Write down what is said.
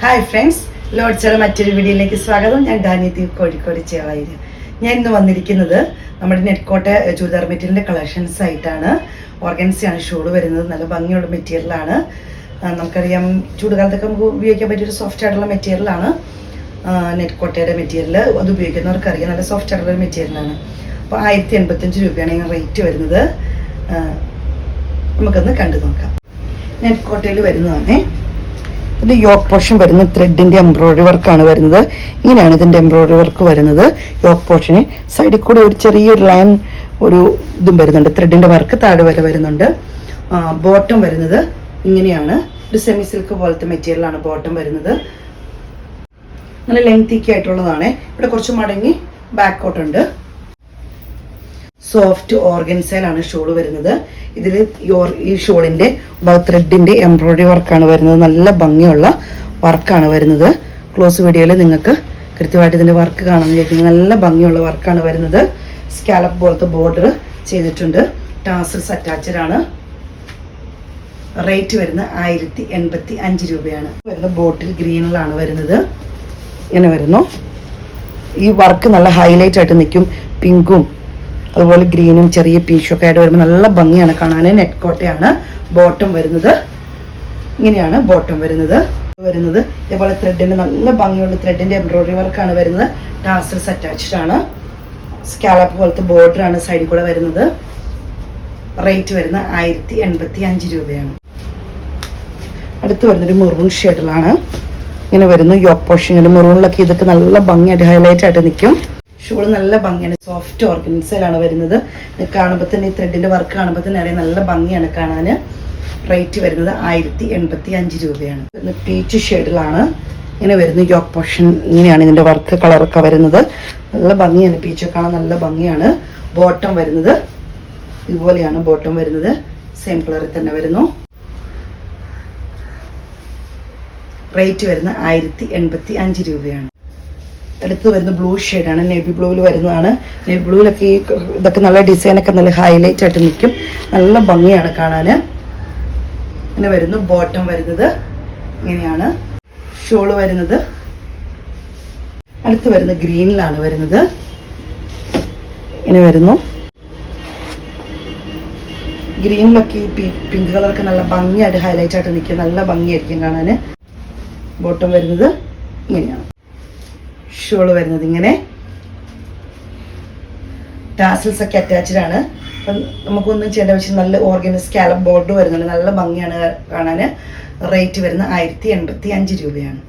Hi friends, ലോഡ്സയുടെ മറ്റൊരു വീഡിയോയിലേക്ക് സ്വാഗതം. ഞാൻ ഡാനിയത്തി, കോഴിക്കോട് ചേവായൂര്. ഞാൻ ഇന്ന് വന്നിരിക്കുന്നത് നമ്മുടെ നെറ്റ്കോട്ട ചുരിദാർ മെറ്റീരിയലിൻ്റെ കളക്ഷൻസ് ആയിട്ടാണ്. ഓർഗൻസിയാണ് ഷോള് വരുന്നത്. നല്ല ഭംഗിയുള്ള മെറ്റീരിയലാണ്. നമുക്കറിയാം, ചൂടുകാലത്തൊക്കെ നമുക്ക് ഉപയോഗിക്കാൻ പറ്റിയൊരു സോഫ്റ്റ് ആയിട്ടുള്ള മെറ്റീരിയലാണ് നെറ്റ്കോട്ടയുടെ മെറ്റീരിയൽ. അത് ഉപയോഗിക്കുന്നവർക്കറിയാം, നല്ല സോഫ്റ്റ് ആയിട്ടുള്ള മെറ്റീരിയലാണ്. അപ്പോൾ 1085 രൂപയാണ് ഇതിന് റേറ്റ് വരുന്നത്. നമുക്കൊന്ന് കണ്ടു നോക്കാം. നെറ്റ്കോട്ടയിൽ വരുന്നതാണേ. ഇതിൻ്റെ യോക്ക് പോർഷൻ വരുന്നത് ത്രെഡിൻ്റെ എംബ്രോയിഡറി വർക്കാണ് വരുന്നത്. ഇങ്ങനെയാണ് ഇതിൻ്റെ എംബ്രോയിഡറി വർക്ക് വരുന്നത്. യോക്ക് പോർഷന് സൈഡിൽ കൂടെ ഒരു ചെറിയൊരു ലൈൻ ഒരു ഇതും വരുന്നുണ്ട്. ത്രെഡിൻ്റെ വർക്ക് താഴെ വരെ വരുന്നുണ്ട്. ബോട്ടം വരുന്നത് ഇങ്ങനെയാണ്. ഒരു സെമി സിൽക്ക് പോലത്തെ മെറ്റീരിയലാണ് ബോട്ടം വരുന്നത്. നല്ല ലെങ്തിക്ക് ആയിട്ടുള്ളതാണ്. ഇവിടെ കുറച്ച് മടങ്ങി ബാക്കോട്ടുണ്ട്. സോഫ്റ്റ് ഓർഗൻസയിലാണ് ഷോള് വരുന്നത്. ഇതിൽ ഈ ഷോളിന്റെ ത്രെഡിന്റെ എംബ്രോയിഡറി വർക്കാണ് വരുന്നത്. നല്ല ഭംഗിയുള്ള വർക്കാണ് വരുന്നത്. ക്ലോസ് വീഡിയോയിൽ നിങ്ങൾക്ക് കൃത്യമായിട്ട് ഇതിന്റെ വർക്ക് കാണാൻ കഴിയും. നല്ല ഭംഗിയുള്ള വർക്കാണ് വരുന്നത്. സ്കാലപ്പ് പോലത്തെ ബോർഡർ ചെയ്തിട്ടുണ്ട്. ടാസൽസ് അറ്റാച്ച്ഡ് ആണ്. റേറ്റ് വരുന്നത് 1085 രൂപയാണ്. വരുന്നത് ബോട്ടിൽ ഗ്രീനിലാണ് വരുന്നത്. ഇങ്ങനെ വരുന്നു. ഈ വർക്ക് നല്ല ഹൈലൈറ്റ് ആയിട്ട് നിൽക്കും. പിങ്കും അതുപോലെ ഗ്രീനും ചെറിയ പീച്ചും ഒക്കെ ആയിട്ട് വരുമ്പോൾ നല്ല ഭംഗിയാണ് കാണാൻ. നെറ്റ്കോട്ടയാണ് ബോട്ടം വരുന്നത്. ഇങ്ങനെയാണ് ബോട്ടം വരുന്നത്. ഇതേപോലെ ത്രെഡിന്റെ നല്ല ഭംഗിയുള്ള ത്രെഡിന്റെ എംബ്രോയിഡറി വർക്കാണ് വരുന്നത്. ടാസൽസ് അറ്റാച്ച്ഡ് ആണ്. സ്കാലപ്പ് പോലത്തെ ബോർഡർ ആണ് സൈഡിൽ കൂടെ വരുന്നത്. റേറ്റ് വരുന്നത് 1085 രൂപയാണ്. അടുത്ത് വരുന്നൊരു മെറൂൺ ഷെയ്ഡിലാണ്. ഇങ്ങനെ വരുന്നു. യോക്ക് പോർഷൻ മെറൂണിലൊക്കെ ഇതൊക്കെ നല്ല ഭംഗിയായിട്ട് ഹൈലൈറ്റ് ആയിട്ട് നിൽക്കും. ഷോള് നല്ല ഭംഗിയാണ്. സോഫ്റ്റ് ഓർഗൻസയിലാണ് വരുന്നത്. കാണുമ്പോൾ തന്നെ ഈ ത്രെഡിന്റെ വർക്ക് കാണുമ്പോൾ തന്നെ അറിയാം, നല്ല ഭംഗിയാണ് കാണാൻ. റേറ്റ് വരുന്നത് 1085 രൂപയാണ്. പീച്ച് ഷെയ്ഡിലാണ് ഇങ്ങനെ വരുന്നത്. യോക്ക് പോർഷൻ ഇങ്ങനെയാണ് ഇതിന്റെ വർക്ക് കളറൊക്കെ വരുന്നത്. നല്ല ഭംഗിയാണ്. പീച്ചൊക്കെ കാണാൻ നല്ല ഭംഗിയാണ്. ബോട്ടം വരുന്നത് ഇതുപോലെയാണ്. ബോട്ടം വരുന്നത് സെയിം കളറിൽ തന്നെ വരുന്നു. റേറ്റ് വരുന്നത് 1085 രൂപയാണ്. അടുത്ത് വരുന്ന ബ്ലൂ ഷെയ്ഡാണ്. നേവി ബ്ലൂവിൽ വരുന്നതാണ്. നേവി ബ്ലൂവിലൊക്കെ ഈ ഇതൊക്കെ നല്ല ഡിസൈനൊക്കെ നല്ല ഹൈലൈറ്റ് ആയിട്ട് നിൽക്കും. നല്ല ഭംഗിയാണ് കാണാൻ. ഇങ്ങനെ വരുന്നു. ബോട്ടം വരുന്നത് ഇങ്ങനെയാണ്. ഷോള് വരുന്നത് അടുത്ത് വരുന്ന ഗ്രീനിലാണ് വരുന്നത്. ഇങ്ങനെ വരുന്നു. ഗ്രീനിലൊക്കെ ഈ പിങ്ക് കളറൊക്കെ നല്ല ഭംഗിയായിട്ട് ഹൈലൈറ്റ് ആയിട്ട് നിൽക്കും. നല്ല ഭംഗിയായിരിക്കും കാണാൻ. ബോട്ടം വരുന്നത് ഇങ്ങനെയാണ്. ഷോള് വരുന്നത് ഇങ്ങനെ. ടാസൽസ് ഒക്കെ അറ്റാച്ച്ഡ് ആണ്. അപ്പം നമുക്കൊന്നും ചെയ്യേണ്ട ആവശ്യം. നല്ല ഓർഗനൈസ് സ്കാലപ്പ് ബോർഡർ വരുന്നുണ്ട്. നല്ല ഭംഗിയാണ് കാണാൻ. റേറ്റ് വരുന്നത് 1085 രൂപയാണ്.